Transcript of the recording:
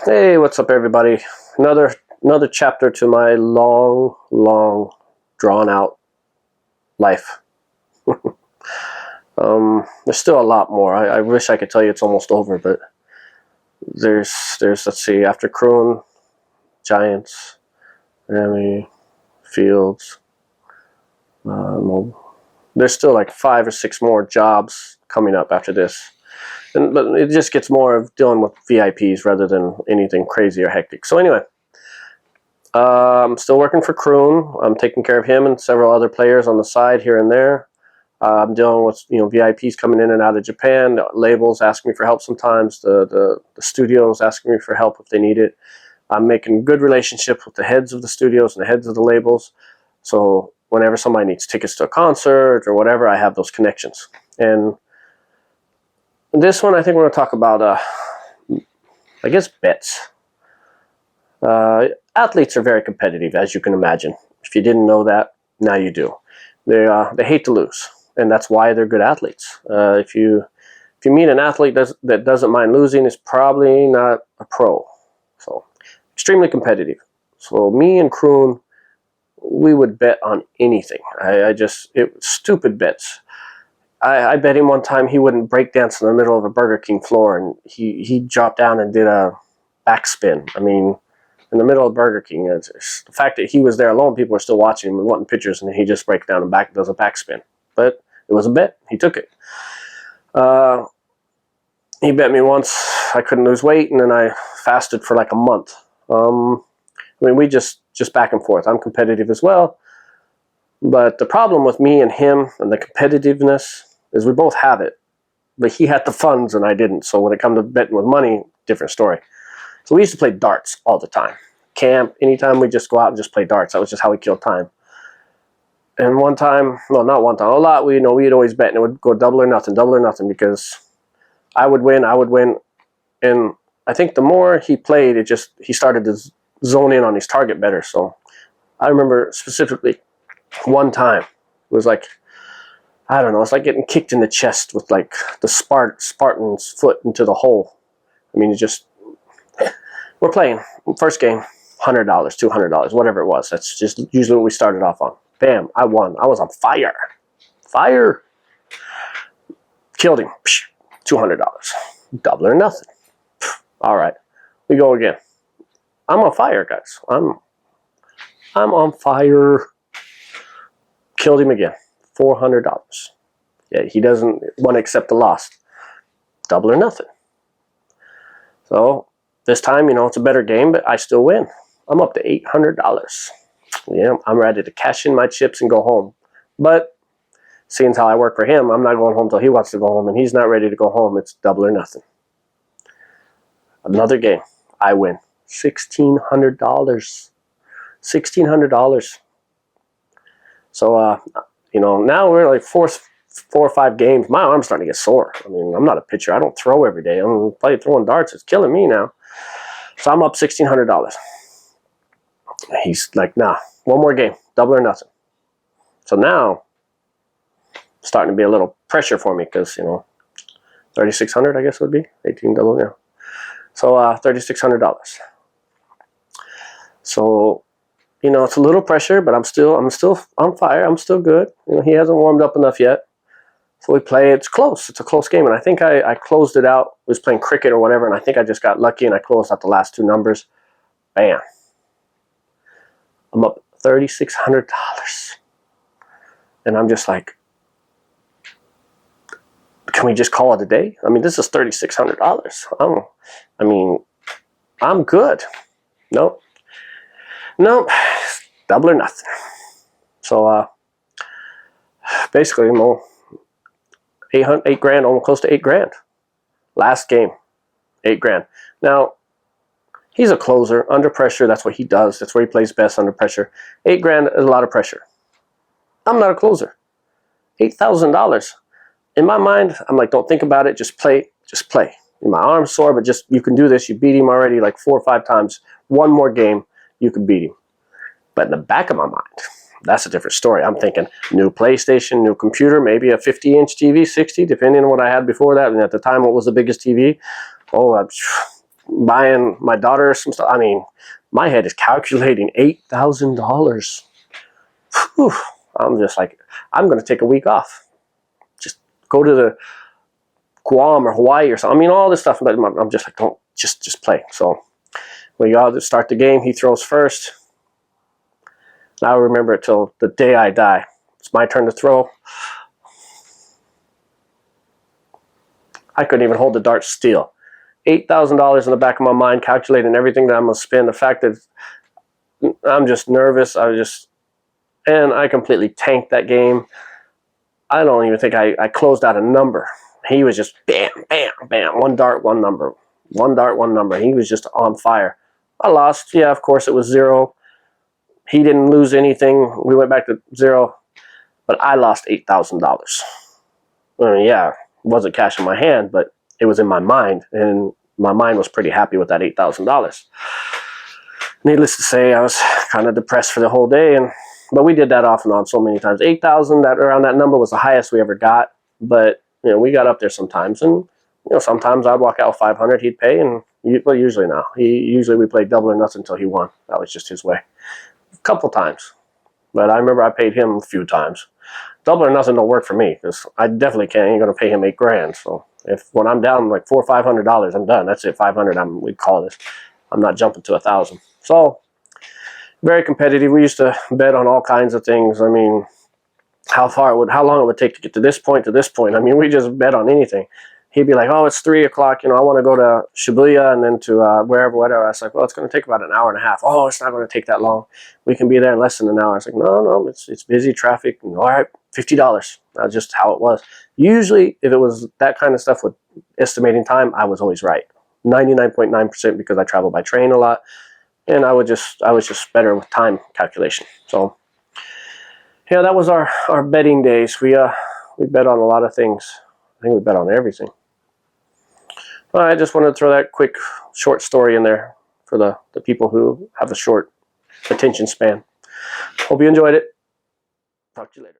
Hey, what's up, everybody? Another chapter to my long, drawn out life. There's still a lot more. I wish I could tell you it's almost over, but there's let's see, after Kroon, Giants, Miami, Fields. There's still like 5 or 6 more jobs coming up after this. But it just gets more of dealing with VIPs rather than anything crazy or hectic. So anyway, I'm still working for Kroon. I'm taking care of him and several other players on the side here and there. I'm dealing with VIPs coming in and out of Japan. Labels asking me for help sometimes. The studios asking me for help if they need it. I'm making good relationships with the heads of the studios and the heads of the labels. So whenever somebody needs tickets to a concert or whatever, I have those connections. And this one, I think we're going to talk about, I guess, bets. Athletes are very competitive, as you can imagine. If you didn't know that, now you do. They hate to lose, and that's why they're good athletes. If you meet an athlete that doesn't mind losing, is probably not a pro. So extremely competitive. So me and Kroon, we would bet on anything. Stupid bets. I bet him one time he wouldn't break dance in the middle of a Burger King floor, and he dropped down and did a backspin. I mean, in the middle of Burger King, it's the fact that he was there alone, people are still watching him and wanting pictures, and then he just breaks down and does a backspin. But it was a bet. He took it. He bet me once I couldn't lose weight, and then I fasted for like a month. We just back and forth. I'm competitive as well. But the problem with me and him and the competitiveness is we both have it. But he had the funds and I didn't. So when it comes to betting with money, different story. So we used to play darts all the time. Camp, anytime we just go out and just play darts. That was just how we killed time. And one time, no, not one time, a lot, we'd always bet and it would go double or nothing because I would win. And I think the more he played, he started to zone in on his target better. So I remember specifically one time, it was like, I don't know, it's like getting kicked in the chest with like the Spartan's foot into the hole. I mean, we're playing, first game, $100, $200, whatever it was. That's just usually what we started off on. Bam, I won. I was on fire. Killed him. $200. Double or nothing. All right, we go again. I'm on fire, guys. I'm on fire. Killed him again. $400. Yeah, he doesn't want to accept the loss. Double or nothing. So this time, it's a better game, but I still win. I'm up to $800. Yeah, I'm ready to cash in my chips and go home. But seeing how I work for him, I'm not going home until he wants to go home, and he's not ready to go home. It's double or nothing. Another game. I win. $1,600. $1,600. So, now we're like four or 5 games. My arm's starting to get sore. I mean, I'm not a pitcher. I don't throw every day. I'm probably throwing darts. It's killing me now. So I'm up $1,600. He's like, nah, one more game, double or nothing. So now, starting to be a little pressure for me because, $3,600, I guess would be 18 double, yeah. So $3,600. So, it's a little pressure, but I'm still on fire. I'm still good. He hasn't warmed up enough yet. So we play. It's close. It's a close game, and I think I closed it out. I was playing cricket or whatever, and I think I just got lucky and I closed out the last 2 numbers. Bam. I'm up $3,600, and I'm just like, can we just call it a day? I mean, this is $3,600. I'm good. Nope, double or nothing. So basically, $8,000, almost close to $8,000. Last game, $8,000. Now he's a closer under pressure. That's what he does. That's where he plays best, under pressure. $8,000 is a lot of pressure. I'm not a closer. $8,000. In my mind, I'm like, don't think about it. Just play. My arm's sore, but you can do this. You beat him already like 4 or 5 times. One more game, you can beat him. But in the back of my mind, that's a different story. I'm thinking new PlayStation, new computer, maybe a 50-inch TV, 60, depending on what I had before that. And at the time, what was the biggest TV? Oh, buying my daughter some stuff. I mean, my head is calculating $8,000. I'm just like, I'm going to take a week off. Just go to the Guam or Hawaii or something. I mean, all this stuff. But I'm just like, don't, just play. So we go to start the game. He throws first. I'll remember it till the day I die. It's my turn to throw. I couldn't even hold the dart still. $8,000 in the back of my mind, calculating everything that I'm going to spend. The fact that I'm just nervous. And I completely tanked that game. I don't even think I closed out a number. He was just bam, bam, bam. One dart, one number. One dart, one number. He was just on fire. I lost. Yeah, of course, it was 0. He didn't lose anything. We went back to 0. But I lost $8,000. I mean, yeah, it wasn't cash in my hand, but it was in my mind. And my mind was pretty happy with that $8,000. Needless to say, I was kind of depressed for the whole day. But we did that off and on so many times. 8,000, that around that number was the highest we ever got. But, we got up there sometimes. And, sometimes I'd walk out with 500, he'd pay. And, well, usually no. Usually we played double or nothing until he won. That was just his way. A couple times. But I remember I paid him a few times. Double or nothing don't work for me, because I definitely ain't going to pay him $8,000. So when I'm down like $400 or $500, I'm done. That's it. 500, we'd call this. I'm not jumping to 1,000. So very competitive. We used to bet on all kinds of things. I mean, how long it would take to get to this point to this point. I mean, we just bet on anything. He'd be like, oh, it's 3 o'clock. I want to go to Shibuya and then to wherever, whatever. I was like, well, it's going to take about an hour and a half. Oh, it's not going to take that long. We can be there in less than an hour. I was like, no, it's busy, traffic. And, all right, $50. That's just how it was. Usually, if it was that kind of stuff with estimating time, I was always right. 99.9% because I travel by train a lot. And I was just better with time calculation. So, yeah, that was our betting days. We bet on a lot of things. I think we bet on everything. I just wanted to throw that quick short story in there for the people who have a short attention span. Hope you enjoyed it. Talk to you later.